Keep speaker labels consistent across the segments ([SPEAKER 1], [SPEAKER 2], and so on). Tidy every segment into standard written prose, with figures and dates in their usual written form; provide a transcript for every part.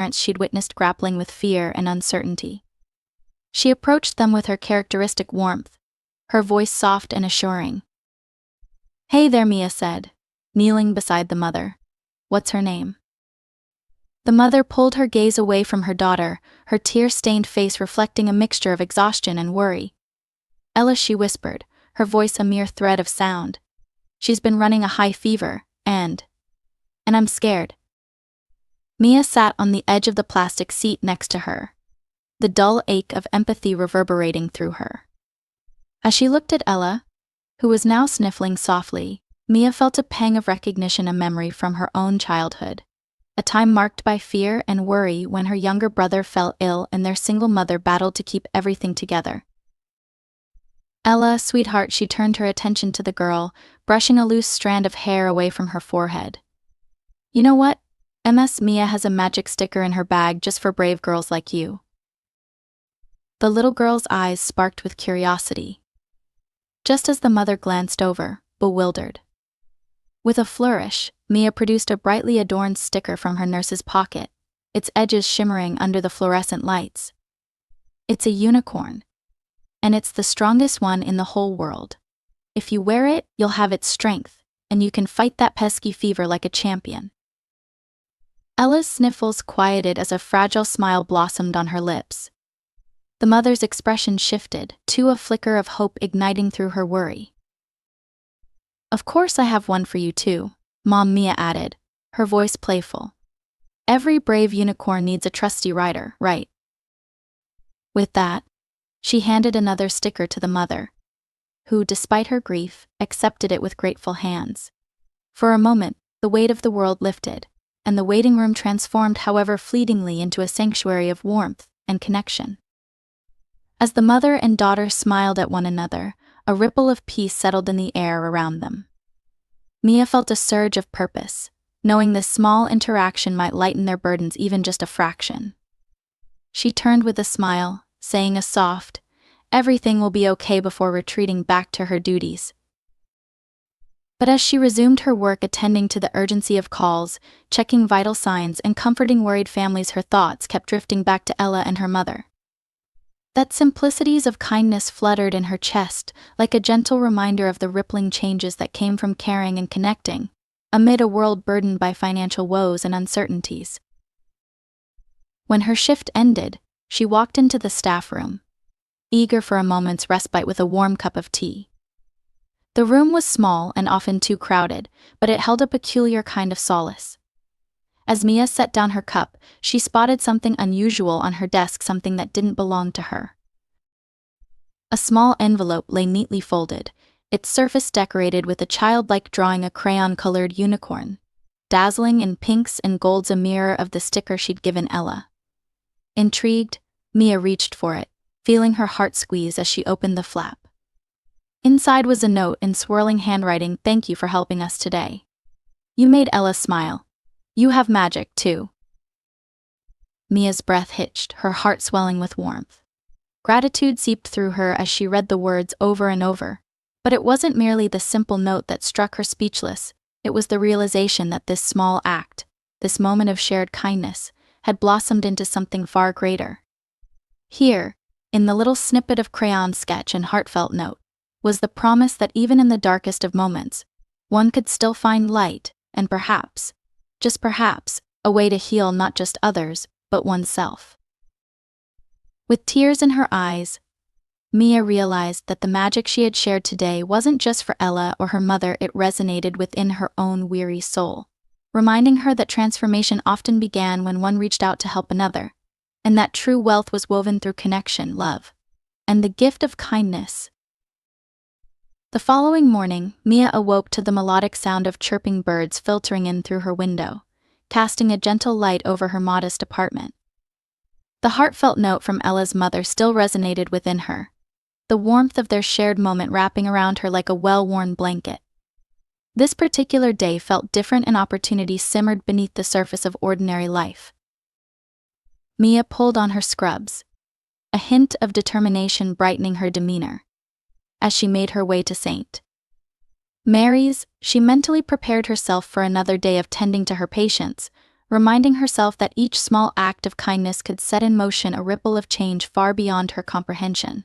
[SPEAKER 1] parents she'd witnessed grappling with fear and uncertainty. She approached them with her characteristic warmth, her voice soft and assuring. "Hey there," Mia said, kneeling beside the mother. "What's her name?" The mother pulled her gaze away from her daughter, her tear-stained face reflecting a mixture of exhaustion and worry. "Ella," she whispered, her voice a mere thread of sound. "She's been running a high fever, and I'm scared." Mia sat on the edge of the plastic seat next to her, the dull ache of empathy reverberating through her. As she looked at Ella, who was now sniffling softly, Mia felt a pang of recognition, a memory from her own childhood. A time marked by fear and worry when her younger brother fell ill and their single mother battled to keep everything together. "Ella, sweetheart," she turned her attention to the girl, brushing a loose strand of hair away from her forehead. "You know what? Mia has a magic sticker in her bag just for brave girls like you." The little girl's eyes sparked with curiosity, just as the mother glanced over, bewildered. With a flourish, Mia produced a brightly adorned sticker from her nurse's pocket, its edges shimmering under the fluorescent lights. "It's a unicorn. And it's the strongest one in the whole world. If you wear it, you'll have its strength, and you can fight that pesky fever like a champion." Ella's sniffles quieted as a fragile smile blossomed on her lips. The mother's expression shifted, to a flicker of hope igniting through her worry. "Of course I have one for you too," Mom, Mia added, her voice playful. "Every brave unicorn needs a trusty rider, right?" With that, she handed another sticker to the mother, who, despite her grief, accepted it with grateful hands. For a moment, the weight of the world lifted, and the waiting room transformed, however fleetingly, into a sanctuary of warmth and connection. As the mother and daughter smiled at one another, a ripple of peace settled in the air around them. Mia felt a surge of purpose, knowing this small interaction might lighten their burdens even just a fraction. She turned with a smile, saying a soft, "Everything will be okay," before retreating back to her duties. But as she resumed her work attending to the urgency of calls, checking vital signs, and comforting worried families, her thoughts kept drifting back to Ella and her mother. That simplicities of kindness fluttered in her chest, like a gentle reminder of the rippling changes that came from caring and connecting, amid a world burdened by financial woes and uncertainties. When her shift ended, she walked into the staff room, eager for a moment's respite with a warm cup of tea. The room was small and often too crowded, but it held a peculiar kind of solace. As Mia set down her cup, she spotted something unusual on her desk, something that didn't belong to her. A small envelope lay neatly folded, its surface decorated with a childlike drawing, a crayon-colored unicorn, dazzling in pinks and golds, a mirror of the sticker she'd given Ella. Intrigued, Mia reached for it, feeling her heart squeeze as she opened the flap. Inside was a note in swirling handwriting: "Thank you for helping us today. You made Ella smile. You have magic, too." Mia's breath hitched, her heart swelling with warmth. Gratitude seeped through her as she read the words over and over. But it wasn't merely the simple note that struck her speechless, it was the realization that this small act, this moment of shared kindness, had blossomed into something far greater. Here, in the little snippet of crayon sketch and heartfelt note, was the promise that even in the darkest of moments, one could still find light, and perhaps, just perhaps, a way to heal not just others, but oneself. With tears in her eyes, Mia realized that the magic she had shared today wasn't just for Ella or her mother, it resonated within her own weary soul, reminding her that transformation often began when one reached out to help another, and that true wealth was woven through connection, love, and the gift of kindness. The following morning, Mia awoke to the melodic sound of chirping birds filtering in through her window, casting a gentle light over her modest apartment. The heartfelt note from Ella's mother still resonated within her, the warmth of their shared moment wrapping around her like a well-worn blanket. This particular day felt different, and opportunity simmered beneath the surface of ordinary life. Mia pulled on her scrubs, a hint of determination brightening her demeanor. As she made her way to St. Mary's, she mentally prepared herself for another day of tending to her patients, reminding herself that each small act of kindness could set in motion a ripple of change far beyond her comprehension.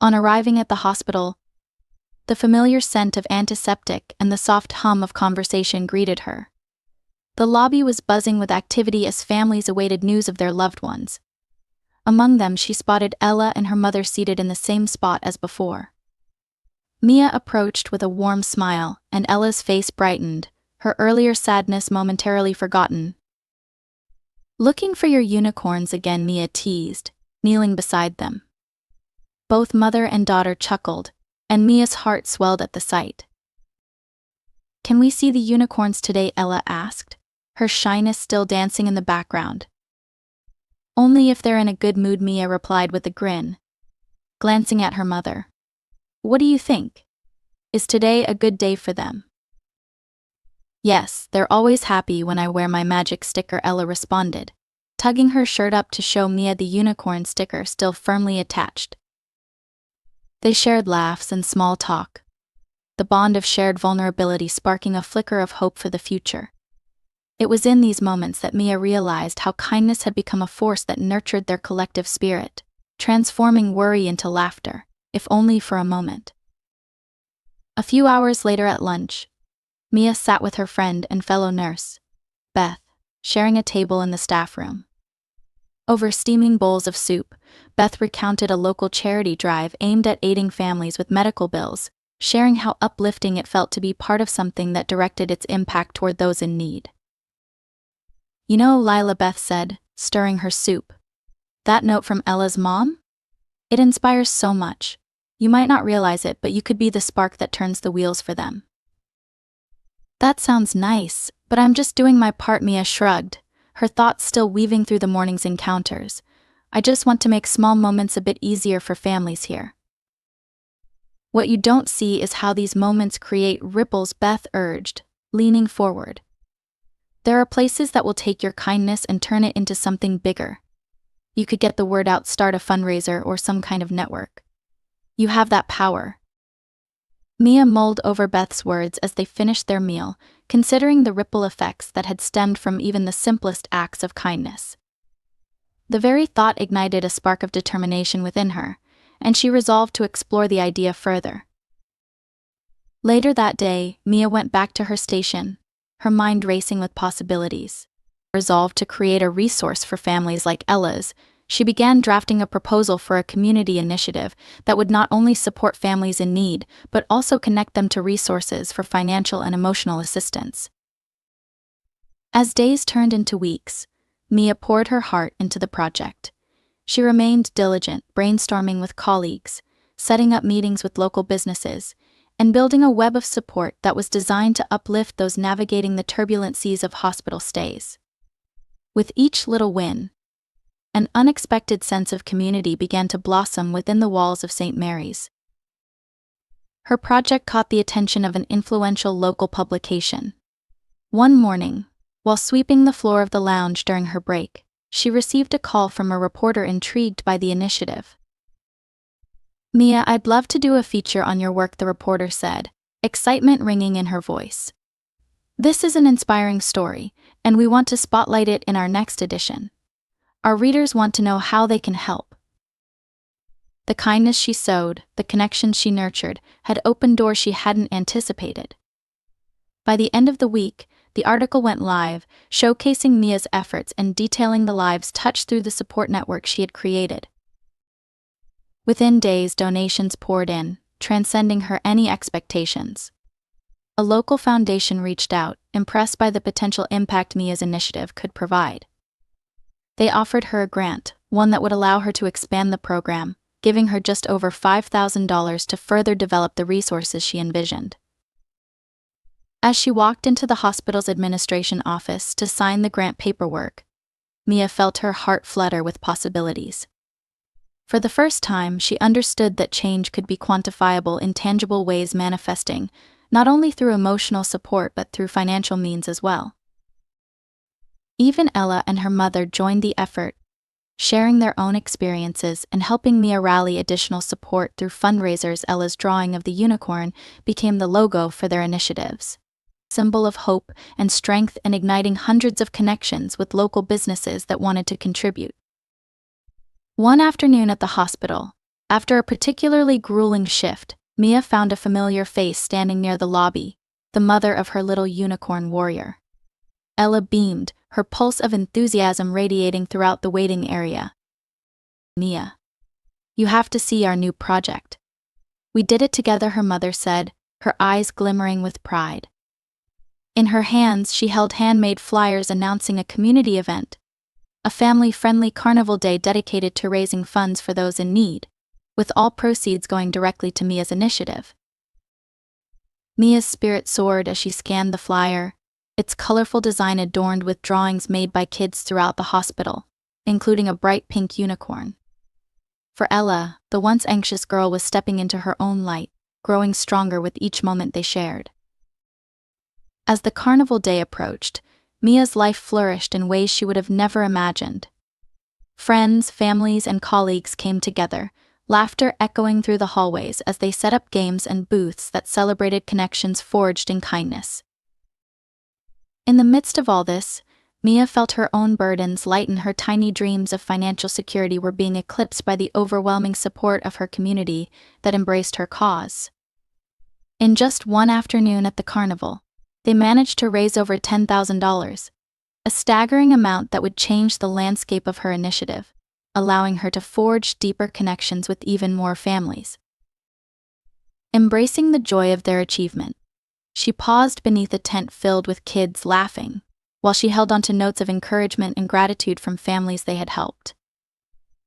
[SPEAKER 1] On arriving at the hospital, the familiar scent of antiseptic and the soft hum of conversation greeted her. The lobby was buzzing with activity as families awaited news of their loved ones. Among them she spotted Ella and her mother seated in the same spot as before. Mia approached with a warm smile, and Ella's face brightened, her earlier sadness momentarily forgotten. "Looking for your unicorns again," Mia teased, kneeling beside them. Both mother and daughter chuckled, and Mia's heart swelled at the sight. "Can we see the unicorns today?" Ella asked, her shyness still dancing in the background. "Only if they're in a good mood," Mia replied with a grin, glancing at her mother. "What do you think? Is today a good day for them?" "Yes, they're always happy when I wear my magic sticker," Ella responded, tugging her shirt up to show Mia the unicorn sticker still firmly attached. They shared laughs and small talk, the bond of shared vulnerability sparking a flicker of hope for the future. It was in these moments that Mia realized how kindness had become a force that nurtured their collective spirit, transforming worry into laughter, if only for a moment. A few hours later at lunch, Mia sat with her friend and fellow nurse, Beth, sharing a table in the staff room. Over steaming bowls of soup, Beth recounted a local charity drive aimed at aiding families with medical bills, sharing how uplifting it felt to be part of something that directed its impact toward those in need. "You know, Lila," Beth said, stirring her soup, "that note from Ella's mom? It inspires so much. You might not realize it, but you could be the spark that turns the wheels for them." "That sounds nice, but I'm just doing my part," Mia shrugged, her thoughts still weaving through the morning's encounters. "I just want to make small moments a bit easier for families here." "What you don't see is how these moments create ripples," Beth urged, leaning forward. "There are places that will take your kindness and turn it into something bigger. You could get the word out, start a fundraiser, or some kind of network. You have that power." Mia mulled over Beth's words as they finished their meal, considering the ripple effects that had stemmed from even the simplest acts of kindness. The very thought ignited a spark of determination within her, and she resolved to explore the idea further. Later that day, Mia went back to her station, her mind racing with possibilities. Resolved to create a resource for families like Ella's, she began drafting a proposal for a community initiative that would not only support families in need, but also connect them to resources for financial and emotional assistance. As days turned into weeks, Mia poured her heart into the project. She remained diligent, brainstorming with colleagues, setting up meetings with local businesses, and building a web of support that was designed to uplift those navigating the turbulent seas of hospital stays. With each little win, an unexpected sense of community began to blossom within the walls of St. Mary's. Her project caught the attention of an influential local publication. One morning, while sweeping the floor of the lounge during her break, she received a call from a reporter intrigued by the initiative. "Mia, I'd love to do a feature on your work," the reporter said, excitement ringing in her voice. "This is an inspiring story, and we want to spotlight it in our next edition. Our readers want to know how they can help." The kindness she sowed, the connections she nurtured, had opened doors she hadn't anticipated. By the end of the week, the article went live, showcasing Mia's efforts and detailing the lives touched through the support network she had created. Within days, donations poured in, transcending her any expectations. A local foundation reached out, impressed by the potential impact Mia's initiative could provide. They offered her a grant, one that would allow her to expand the program, giving her just over $5,000 to further develop the resources she envisioned. As she walked into the hospital's administration office to sign the grant paperwork, Mia felt her heart flutter with possibilities. For the first time, she understood that change could be quantifiable in tangible ways, manifesting not only through emotional support but through financial means as well. Even Ella and her mother joined the effort, sharing their own experiences and helping Mia rally additional support through fundraisers. Ella's drawing of the unicorn became the logo for their initiatives. symbol of hope and strength and igniting hundreds of connections with local businesses that wanted to contribute. One afternoon at the hospital, after a particularly grueling shift, Mia found a familiar face standing near the lobby, the mother of her little unicorn warrior. Ella beamed, her pulse of enthusiasm radiating throughout the waiting area. "Mia, you have to see our new project. We did it together," her mother said, her eyes glimmering with pride. In her hands, she held handmade flyers announcing a community event, a family-friendly carnival day dedicated to raising funds for those in need, with all proceeds going directly to Mia's initiative. Mia's spirit soared as she scanned the flyer, its colorful design adorned with drawings made by kids throughout the hospital, including a bright pink unicorn. For Ella, the once anxious girl was stepping into her own light, growing stronger with each moment they shared. As the carnival day approached, Mia's life flourished in ways she would have never imagined. Friends, families, and colleagues came together, laughter echoing through the hallways as they set up games and booths that celebrated connections forged in kindness. In the midst of all this, Mia felt her own burdens lighten. Her tiny dreams of financial security were being eclipsed by the overwhelming support of her community that embraced her cause. In just one afternoon at the carnival, they managed to raise over $10,000, a staggering amount that would change the landscape of her initiative, allowing her to forge deeper connections with even more families. Embracing the joy of their achievement, she paused beneath a tent filled with kids laughing, while she held onto notes of encouragement and gratitude from families they had helped.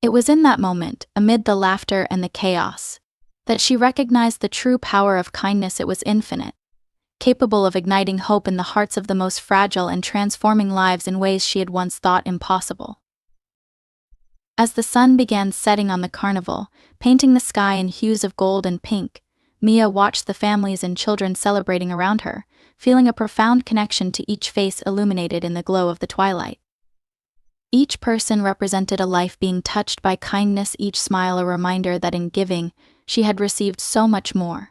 [SPEAKER 1] It was in that moment, amid the laughter and the chaos, that she recognized the true power of kindness. It was infinite, capable of igniting hope in the hearts of the most fragile and transforming lives in ways she had once thought impossible. As the sun began setting on the carnival, painting the sky in hues of gold and pink, Mia watched the families and children celebrating around her, feeling a profound connection to each face illuminated in the glow of the twilight. Each person represented a life being touched by kindness, each smile a reminder that in giving, she had received so much more.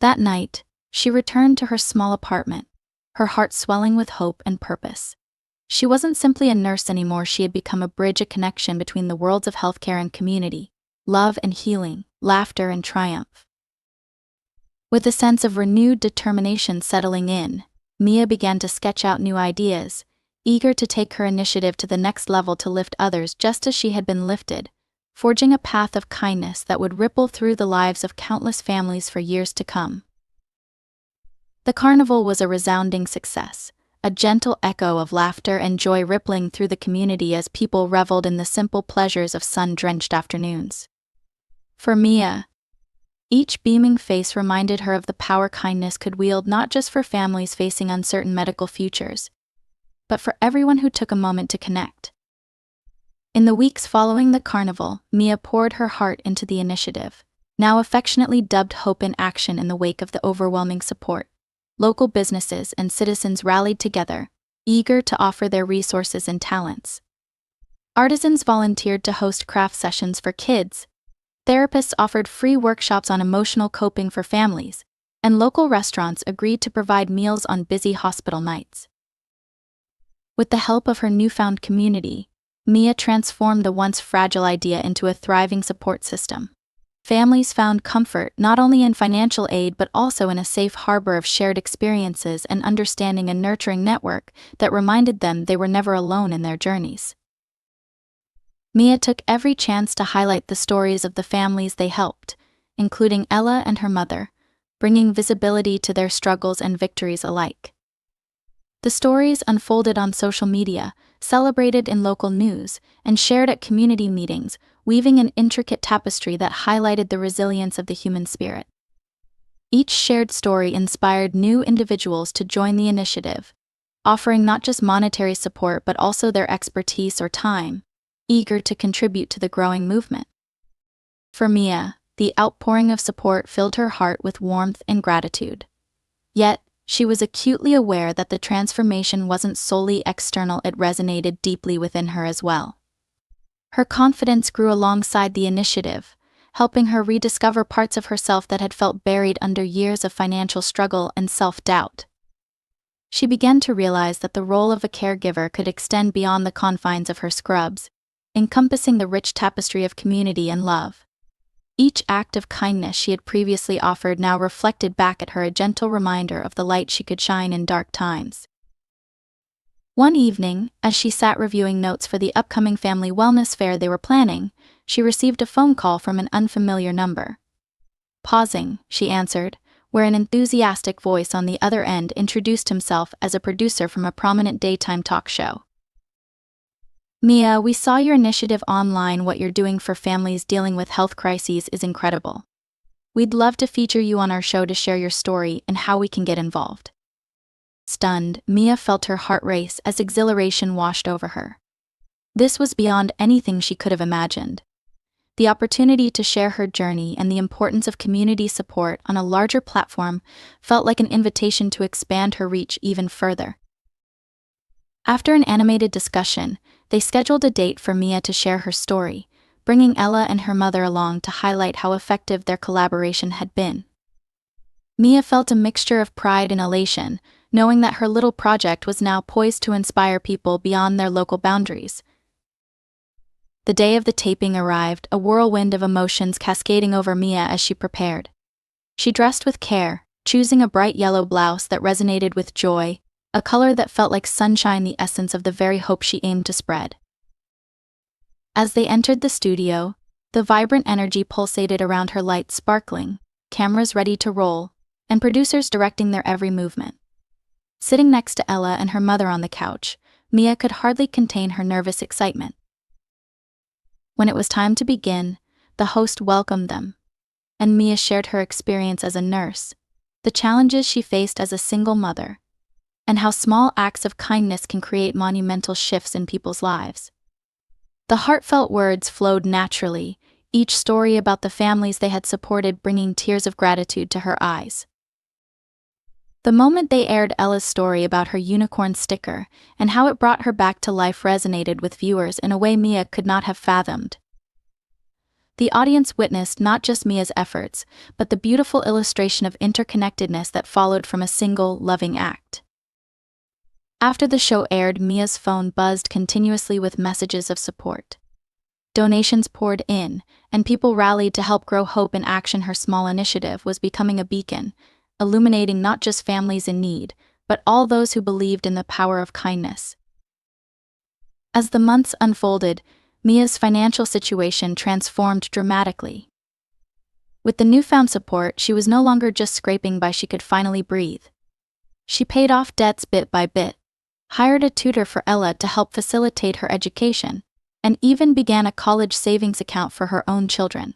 [SPEAKER 1] That night, she returned to her small apartment, her heart swelling with hope and purpose. She wasn't simply a nurse anymore. She had become a bridge, a connection between the worlds of healthcare and community, love and healing, laughter and triumph. With a sense of renewed determination settling in, Mia began to sketch out new ideas, eager to take her initiative to the next level to lift others just as she had been lifted, forging a path of kindness that would ripple through the lives of countless families for years to come. The carnival was a resounding success, a gentle echo of laughter and joy rippling through the community as people reveled in the simple pleasures of sun-drenched afternoons. For Mia, each beaming face reminded her of the power kindness could wield, not just for families facing uncertain medical futures, but for everyone who took a moment to connect. In the weeks following the carnival, Mia poured her heart into the initiative, now affectionately dubbed Hope in Action. In the wake of the overwhelming support, local businesses and citizens rallied together, eager to offer their resources and talents. Artisans volunteered to host craft sessions for kids, therapists offered free workshops on emotional coping for families, and local restaurants agreed to provide meals on busy hospital nights. With the help of her newfound community, Mia transformed the once fragile idea into a thriving support system. Families found comfort not only in financial aid but also in a safe harbor of shared experiences and understanding, a nurturing network that reminded them they were never alone in their journeys. Mia took every chance to highlight the stories of the families they helped, including Ella and her mother, bringing visibility to their struggles and victories alike. The stories unfolded on social media, celebrated in local news, and shared at community meetings, weaving an intricate tapestry that highlighted the resilience of the human spirit. Each shared story inspired new individuals to join the initiative, offering not just monetary support but also their expertise or time, eager to contribute to the growing movement. For Mia, the outpouring of support filled her heart with warmth and gratitude. Yet, she was acutely aware that the transformation wasn't solely external. It resonated deeply within her as well. Her confidence grew alongside the initiative, helping her rediscover parts of herself that had felt buried under years of financial struggle and self-doubt. She began to realize that the role of a caregiver could extend beyond the confines of her scrubs, encompassing the rich tapestry of community and love. Each act of kindness she had previously offered now reflected back at her a gentle reminder of the light she could shine in dark times. One evening, as she sat reviewing notes for the upcoming family wellness fair they were planning, she received a phone call from an unfamiliar number. Pausing, she answered, where an enthusiastic voice on the other end introduced himself as a producer from a prominent daytime talk show. "Mia, we saw your initiative online. What you're doing for families dealing with health crises is incredible. We'd love to feature you on our show to share your story and how we can get involved." Stunned, Mia felt her heart race as exhilaration washed over her. This was beyond anything she could have imagined. The opportunity to share her journey and the importance of community support on a larger platform felt like an invitation to expand her reach even further. After an animated discussion, they scheduled a date for Mia to share her story, bringing Ella and her mother along to highlight how effective their collaboration had been. Mia felt a mixture of pride and elation, knowing that her little project was now poised to inspire people beyond their local boundaries. The day of the taping arrived, a whirlwind of emotions cascading over Mia as she prepared. She dressed with care, choosing a bright yellow blouse that resonated with joy, a color that felt like sunshine, the essence of the very hope she aimed to spread. As they entered the studio, the vibrant energy pulsated around her, lights sparkling, cameras ready to roll, and producers directing their every movement. Sitting next to Ella and her mother on the couch, Mia could hardly contain her nervous excitement. When it was time to begin, the host welcomed them, and Mia shared her experience as a nurse, the challenges she faced as a single mother, and how small acts of kindness can create monumental shifts in people's lives. The heartfelt words flowed naturally, each story about the families they had supported bringing tears of gratitude to her eyes. The moment they aired Ella's story about her unicorn sticker and how it brought her back to life resonated with viewers in a way Mia could not have fathomed. The audience witnessed not just Mia's efforts, but the beautiful illustration of interconnectedness that followed from a single, loving act. After the show aired, Mia's phone buzzed continuously with messages of support. Donations poured in, and people rallied to help grow hope in action. Her small initiative was becoming a beacon, illuminating not just families in need, but all those who believed in the power of kindness. As the months unfolded, Mia's financial situation transformed dramatically. With the newfound support, she was no longer just scraping by, she could finally breathe. She paid off debts bit by bit, hired a tutor for Ella to help facilitate her education, and even began a college savings account for her own children.